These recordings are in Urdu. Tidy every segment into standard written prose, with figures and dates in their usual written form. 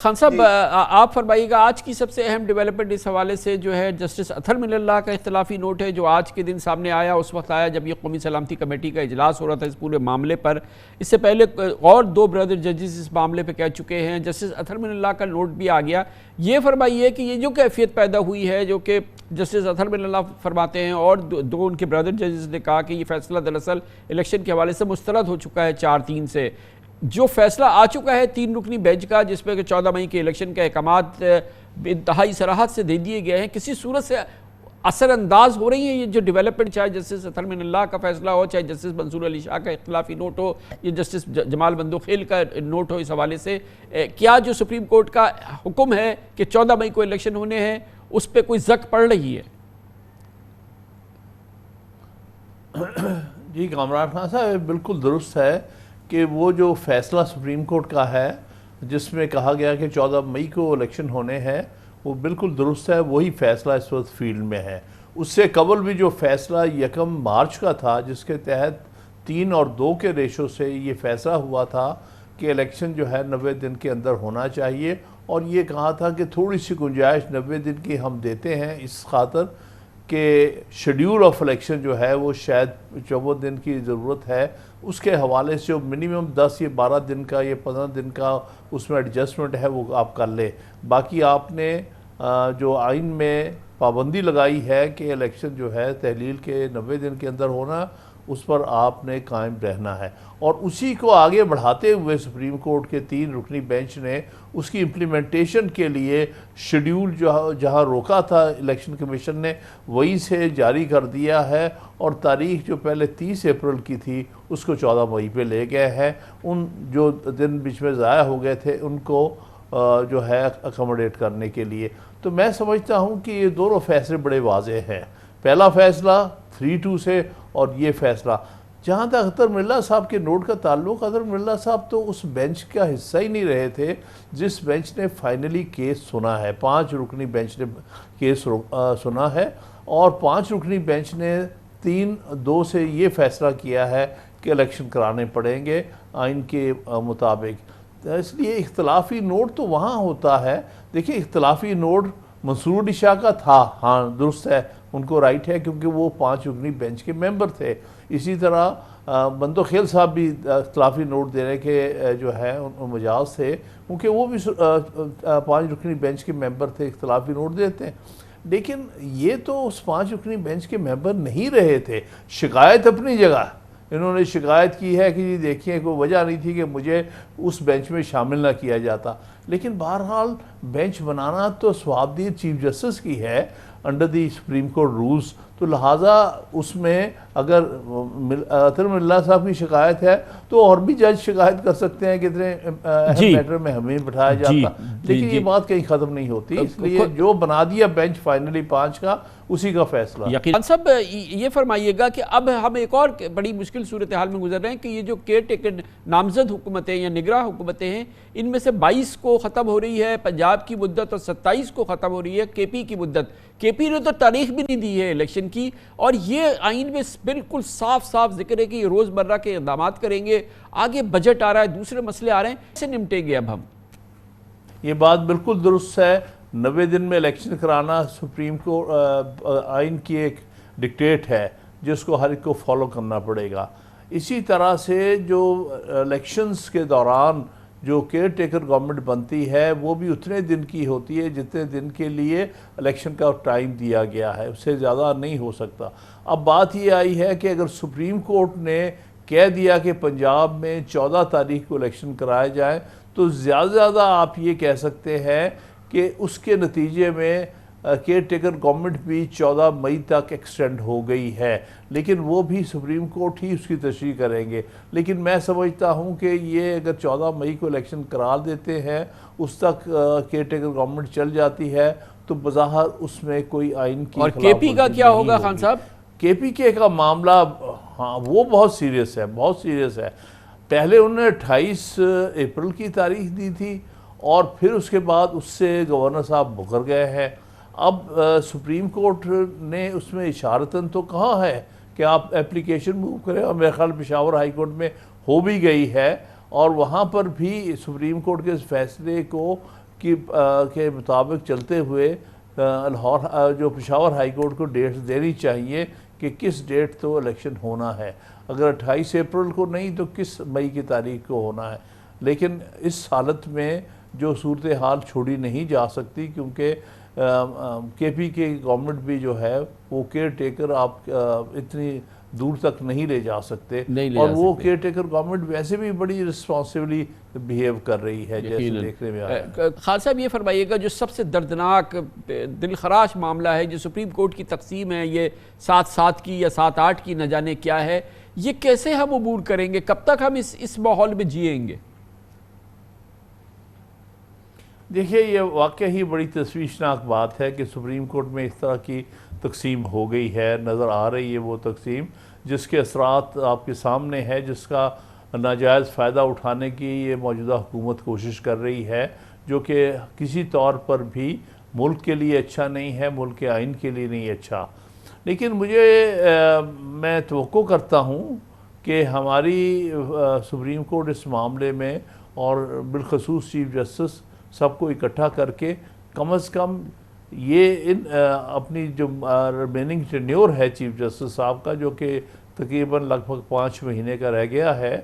خان صاحب آپ فرمائیے گا آج کی سب سے اہم ڈیولپمنٹ اس حوالے سے جو ہے جسٹس اطہر من اللہ کا اختلافی نوٹ ہے جو آج کے دن سامنے آیا. اس وقت آیا جب یہ قومی سلامتی کمیٹی کا اجلاس ہو رہا تھا اس پورے معاملے پر. اس سے پہلے اور دو بردر ججز اس معاملے پہ کہہ چکے ہیں. جسٹس اطہر من اللہ کا نوٹ بھی آ گیا. یہ فرمائیے کہ یہ جو کیفیت پیدا ہوئی ہے جو کہ جسٹس اطہر من اللہ فرماتے ہیں اور دو ان کے بردر ججز نے کہا کہ یہ فیصلہ دراصل الیکشن کے حوالے سے مسترد ہو چکا ہے 4-3 سے. جو فیصلہ آ چکا ہے 3 رکنی بینچ کا جس پہ کہ 14 مئی کے الیکشن کے احکامات انتہائی صراحت سے دے دیے گئے ہیں, کسی صورت سے اثر انداز ہو رہی ہیں یہ جو ڈیولپمنٹ, چاہے جسٹس اطہر من اللہ کا فیصلہ ہو, چاہے جسٹس منصور علی شاہ کا اختلافی نوٹ ہو, یا جسٹس جمال بندوخیل کا نوٹ ہو. اس حوالے سے کیا جو سپریم کورٹ کا حکم ہے کہ 14 مئی کو الیکشن ہونے ہیں اس پہ کوئی زک پڑ رہی ہے؟ جی کامران خان صاحب بالکل درست ہے کہ وہ جو فیصلہ سپریم کورٹ کا ہے جس میں کہا گیا کہ 14 مئی کو الیکشن ہونے ہیں وہ بالکل درست ہے. وہی فیصلہ اس وقت فیلڈ میں ہے. اس سے قبل بھی جو فیصلہ 1 مارچ کا تھا جس کے تحت 3 اور 2 کے ریشو سے یہ فیصلہ ہوا تھا کہ الیکشن جو ہے 90 دن کے اندر ہونا چاہیے, اور یہ کہا تھا کہ تھوڑی سی گنجائش 90 دن کی ہم دیتے ہیں اس خاطر کہ شیڈیول آف الیکشن جو ہے وہ شاید 14 دن کی ضرورت ہے. اس کے حوالے سے جو منیمم 10 یا 12 دن کا یا 15 دن کا اس میں ایڈجسٹمنٹ ہے وہ آپ کر لیں. باقی آپ نے جو آئین میں پابندی لگائی ہے کہ الیکشن جو ہے تحلیل کے 90 دن کے اندر ہونا, اس پر آپ نے قائم رہنا ہے. اور اسی کو آگے بڑھاتے ہوئے سپریم کورٹ کے 3 رکنی بینچ نے اس کی امپلیمنٹیشن کے لیے شیڈیول جہاں روکا تھا الیکشن کمیشن نے وہیں سے جاری کر دیا ہے, اور تاریخ جو پہلے 30 اپریل کی تھی اس کو 14 مئی پہ لے گئے ہیں. ان جو دن بیچ میں ضائع ہو گئے تھے ان کو جو ہے اکوموڈیٹ کرنے کے لیے. تو میں سمجھتا ہوں کہ یہ دونوں فیصلے بڑے واضح ہیں. پہلا فیصلہ 3-2 سے, اور یہ فیصلہ جہاں تک اطہر من اللہ صاحب کے نوٹ کا تعلق, اطہر من اللہ صاحب تو اس بینچ کا حصہ ہی نہیں رہے تھے جس بینچ نے فائنلی کیس سنا ہے. 5 رکنی بینچ نے کیس سنا ہے, اور 5 رکنی بینچ نے 3-2 سے یہ فیصلہ کیا ہے کہ الیکشن کرانے پڑیں گے آئین کے مطابق. اس لیے اختلافی نوٹ تو وہاں ہوتا ہے. دیکھیں اختلافی نوٹ منصور علی شاہ کا تھا, ہاں درست ہے, ان کو رائٹ ہے کیونکہ وہ 5 رکنی بینچ کے ممبر تھے. اسی طرح بندوخیل صاحب بھی اختلافی نوٹ دینے کے جو ہے مجاز تھے کیونکہ وہ بھی 5 رکنی بینچ کے ممبر تھے, اختلافی نوٹ دیتے ہیں. لیکن یہ تو اس 5 رکنی بینچ کے ممبر نہیں رہے تھے. شکایت اپنی جگہ انہوں نے شکایت کی ہے کہ جی دیکھیں کوئی وجہ نہیں تھی کہ مجھے اس بینچ میں شامل نہ کیا جاتا. لیکن بہرحال بینچ بنانا تو ثوابدید چیف جسٹس کی ہے under the supreme court rules. تو لہٰذا اس میں اگر اطہر من اللہ صاحب کی شکایت ہے تو اور بھی جج شکایت کر سکتے ہیں کہ اتنے اہم میٹر میں ہمیں بٹھایا جاتا. لیکن یہ بات کہیں ختم نہیں ہوتی, اس لیے جو بنا دیا بینچ فائنلی 5 کا اسی کا فیصلہ. خان صاحب یہ فرمائیے گا کہ اب ہم ایک اور بڑی مشکل صورتحال میں گزر رہے ہیں کہ یہ جو کیئر ٹیکر نامزد حکومتیں یا نگراں حکومتیں ہیں ان میں سے 22 کو ختم ہو رہی ہے پنجاب کی مدت اور 27 کو ختم ہو رہی ہے کے پی کی مدت. کے پی نے تو تاریخ بھی نہیں دی ہے الیکشن کی, اور یہ آئین میں بالکل صاف صاف ذکر ہے کہ یہ روزمرہ کے اقدامات کریں گے. آگے بجٹ آ رہا ہے, دوسرے مسئلے آ رہے ہیں, کیسے نمٹیں گے اب ہم؟ یہ بات بالکل درست ہے. 90 دن میں الیکشن کرانا سپریم کو آئین کی ایک ڈکٹیٹ ہے جس کو ہر ایک کو فالو کرنا پڑے گا. اسی طرح سے جو الیکشنز کے دوران جو کیئر ٹیکر گورنمنٹ بنتی ہے وہ بھی اتنے دن کی ہوتی ہے جتنے دن کے لیے الیکشن کا ٹائم دیا گیا ہے, اس سے زیادہ نہیں ہو سکتا. اب بات یہ آئی ہے کہ اگر سپریم کورٹ نے کہہ دیا کہ پنجاب میں 14 تاریخ کو الیکشن کرائے جائیں تو زیادہ آپ یہ کہہ سکتے ہیں کہ اس کے نتیجے میں کیئر ٹیکر گورنمنٹ بھی 14 مئی تک ایکسٹینڈ ہو گئی ہے. لیکن وہ بھی سپریم کورٹ ہی اس کی تشریح کریں گے. لیکن میں سمجھتا ہوں کہ یہ اگر 14 مئی کو الیکشن کرا دیتے ہیں اس تک کیئر ٹیکر گورنمنٹ چل جاتی ہے تو بظاہر اس میں کوئی آئین کی اور کے پی کا کیا ہوگا خان صاحب؟ کے پی کے کا معاملہ ہاں وہ بہت سیریس ہے, بہت سیریس ہے. پہلے انہوں نے 28 اپریل کی تاریخ دی تھی اور پھر اس کے بعد اس سے گورنر صاحب مکر گئے ہیں. اب سپریم کورٹ نے اس میں اشارتاً تو کہا ہے کہ آپ اپلیکیشن موو کریں, اور میرے خیال پشاور ہائی کورٹ میں ہو بھی گئی ہے, اور وہاں پر بھی سپریم کورٹ کے اس فیصلے کو کے مطابق چلتے ہوئے لاہور جو پشاور ہائی کورٹ کو ڈیٹ دینی چاہیے کہ کس ڈیٹ تو الیکشن ہونا ہے. اگر 28 اپریل کو نہیں تو کس مئی کی تاریخ کو ہونا ہے. لیکن اس حالت میں جو صورتحال چھوڑی نہیں جا سکتی، کیونکہ کے پی کے گورنمنٹ بھی جو ہے وہ کیئر ٹیکر آپ اتنی دور تک نہیں لے جا سکتے، اور وہ کیئر ٹیکر گورنمنٹ ویسے بھی بڑی رسپانسبلی بیہیو کر رہی ہے جیسے دیکھنے میں آیا. خالد صاحب یہ فرمائیے گا، جو سب سے دردناک دل خراش معاملہ ہے جو سپریم کورٹ کی تقسیم ہے، یہ 7-7 کی یا 7-8 کی نہ جانے کیا ہے، یہ کیسے ہم عبور کریں گے؟ کب تک ہم اس ماحول میں جیئیں گے؟ دیکھیے، یہ واقعی ہی بڑی تشویشناک بات ہے کہ سپریم کورٹ میں اس طرح کی تقسیم ہو گئی ہے. نظر آ رہی ہے وہ تقسیم جس کے اثرات آپ کے سامنے ہے، جس کا ناجائز فائدہ اٹھانے کی یہ موجودہ حکومت کوشش کر رہی ہے، جو کہ کسی طور پر بھی ملک کے لیے اچھا نہیں ہے، ملک کے آئین کے لیے نہیں اچھا. لیکن میں توقع کرتا ہوں کہ ہماری سپریم کورٹ اس معاملے میں، اور بالخصوص چیف جسٹس سب کو اکٹھا کر کے کم از کم یہ اپنی جو ریمیننگ ٹینیور ہے چیف جسٹس صاحب کا، جو کہ تقریباً لگ بھگ 5 مہینے کا رہ گیا ہے،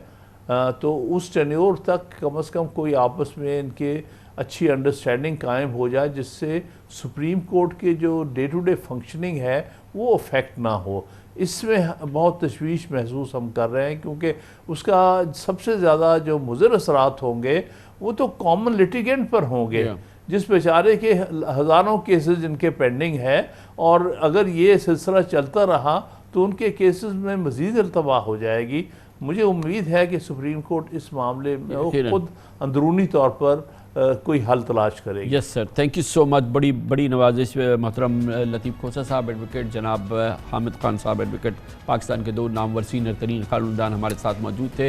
تو اس ٹینیور تک کم از کم کوئی آپس میں ان کے اچھی انڈرسٹینڈنگ قائم ہو جائے، جس سے سپریم کورٹ کے جو ڈے ٹو ڈے فنکشننگ ہے وہ افیکٹ نہ ہو. اس میں بہت تشویش محسوس ہم کر رہے ہیں، کیونکہ اس کا سب سے زیادہ جو مضر اثرات ہوں گے وہ تو کامن لیٹیگنٹ پر ہوں گے، جس بیچارے کے ہزاروں کیسز جن کے پینڈنگ ہے، اور اگر یہ سلسلہ چلتا رہا تو ان کے کیسز میں مزید ارتفاع ہو جائے گی. مجھے امید ہے کہ سپریم کورٹ اس معاملے میں خود اندرونی طور پر کوئی حل تلاش کرے گی. یس سر، تھینک یو سو مچ. بڑی نوازش. محترم لطیف کھوسہ صاحب ایڈوکیٹ، جناب حامد خان صاحب ایڈوکیٹ، پاکستان کے 2 نامور سینئر ترین قانون دان ہمارے ساتھ موجود تھے.